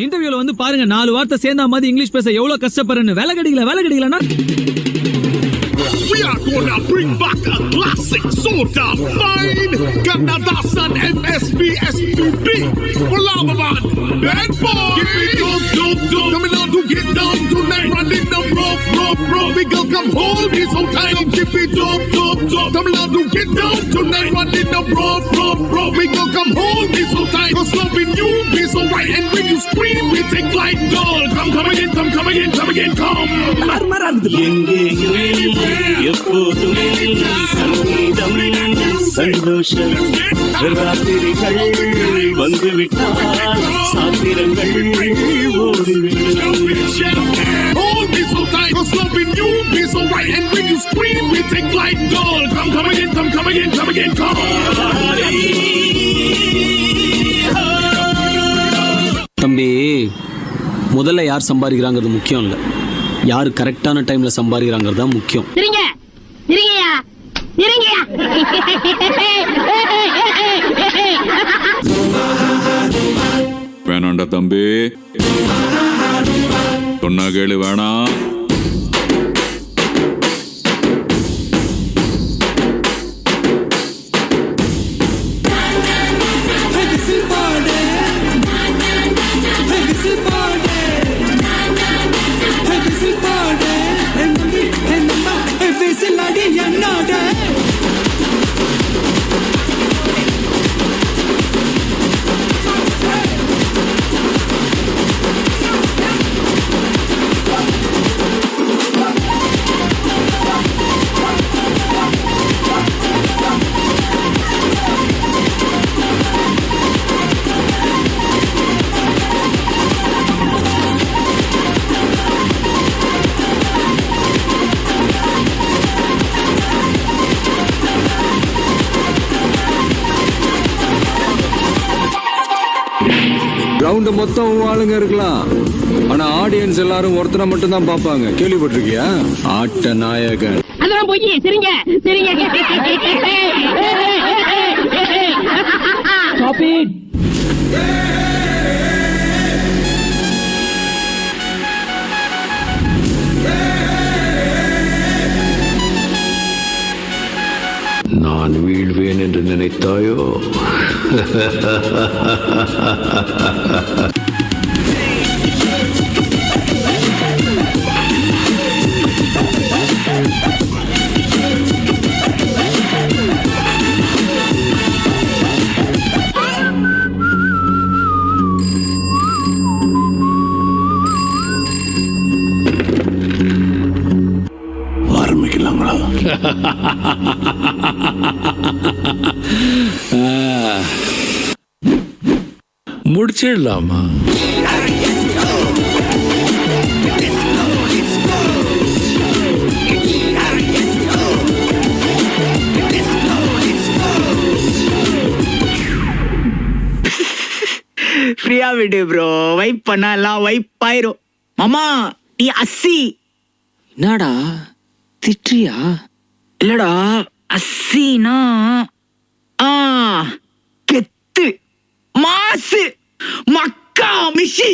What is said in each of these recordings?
இன்டர்வியூல வந்து பாருங்க 4 வார்த்தை சேர்ந்தா மாதிரி இங்கிலீஷ் பேச எவ்வளவு கஷ்டப்படுறேன்னு. வேலை கிடைக்கலன்னா We are gonna bring back a classic soda fine. Kannadasan MSB SPB. Pulavaman. Bad boy. Give me dope. Coming on to get down tonight. Running the rope. We go come hold me so tight. Give me dope. Coming on to get down tonight. Running the rope. We go come hold me so tight. Cause loving you be so right. And when you scream, we take like gold. Come again. எப்போதும் சங்கீதம் சந்தோஷம் ராத்திரிகள் வந்துவிட்டால் சாத்திரங்கள் ஓடிவிடும். Hold me so tight, cause loving you be so right. And when you scream, we take like gold. Come again. தம்பி, முதல்ல யார் சம்பாதிக்கிறாங்கிறது முக்கியம் இல்லை, யார் கரெக்டான டைம்ல சம்பாதிக்கிறாங்கிறது தான் முக்கியம். வேணாண்டா தம்பி, சொன்னா கேளு. வேணாம். கிரவுண்ட் மொத்தம் ஆளுங்க இருக்கலாம், ஆனா ஆடியன்ஸ் எல்லாரும் ஒருத்தனை மட்டும் தான் பாப்பாங்க. கேள்விப்பட்டிருக்கியா? ஆட்ட நாயகன். அதெல்லாம் போய் சரிங்க. நான் வீழ்வேன் என்று நினைத்தாயோ? ஆரம்பிக்கலாங்களா? முடிச்சிடலாமா? ஃப்ரீயா விடு ப்ரோ, வைப் பண்ணா எல்லாம் வைப் ஆயிரும். மாமா நீ அஸ்ஸி. என்னடா திட்றியா? இல்லடா, அஸ்ஸினா கெத்து மாசு மக்கா மிஷி.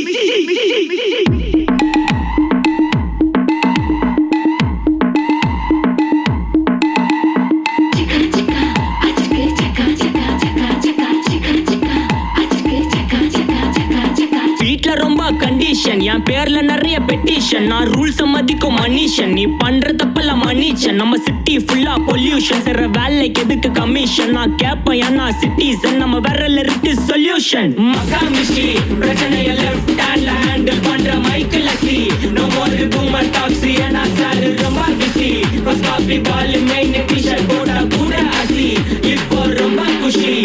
ரொம்ப கண்டிஷன், என் பேர்ல நிறைய பெட்டிஷன், நான் ரூல்ஸ் மதிக்கும் மனுஷன், நீ பண்ற தப்பெல்லாம் மன்னிச்சன். நம்ம சிட்டி ஃபுல்லா பொல்யூஷன், செய்ற வேலைக்கு எதுக்கு கமிஷன்? நான் கேப்பேன் ஏன்னா சிட்டிசன், நம்ம விரல்ல இருக்கு சொல்யூஷன். மகாமிஷி பிரச்சனைய லெஃப்ட் ஹேண்ட்ல ஹேண்டில் பண்ற மைக்கேல் லசி, நோ மோர் பூமர் டாக்ஸி, ஏன்னா சார் ரொம்ப பிஸி. ஃபர்ஸ்ட் காப்பி பால் மெயின் டி-ஷர்ட் போட்டா கூட அசி, இப்போ ரொம்ப குஷி.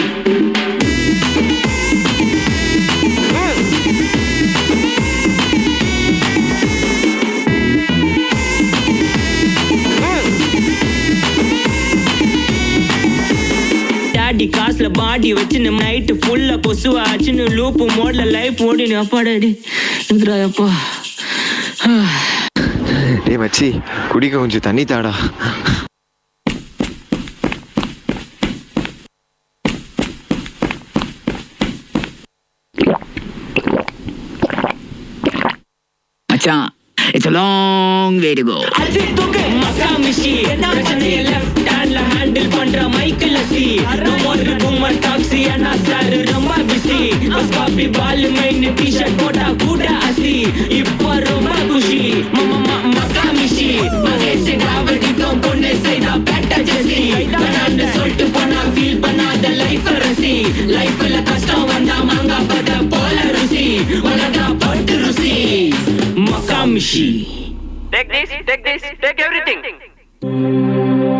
காசுல பாடி வச்சு நைட்டு ஃபுல்லா கொசுவா ஆச்சுன்னு லூப்பு மோட்ல லைஃப் ஓடினு. அப்பாடாடி எந்திராப்பா. டேய் மச்சி, குடிக்க கொஞ்சம் தண்ணி தாடா. மச்சான் it's a long way to go. அது தூக்கு மக்காமிஷி பிரச்சனைய லெஃப்ட் ஹேண்ட்ல ஹேண்டில் பண்ற மைக்கேல் சி ஒரு பூமர் டாக்ஸி அண்ணா சார் ரொம்ப பிஸி பஸ் காப்பி பால் மெயின் டி-ஷர்ட் போட்டா கூட அசி இப்போ ரொம்ப குஷி மக்காமிஷி மகேஷ் ராவடிக்கும் பொண்ணு செய்தா பேட்ட ஜெசி நான் சொல்லிட்டு போனா ஃபீல் பண்ணாத லைஃப் ரசி லைஃப்ல கஷ்டம் வந்தா மாங்கா பத போல ருசி உலகா பட்டு ருசி Makkamishi. Take this, take everything.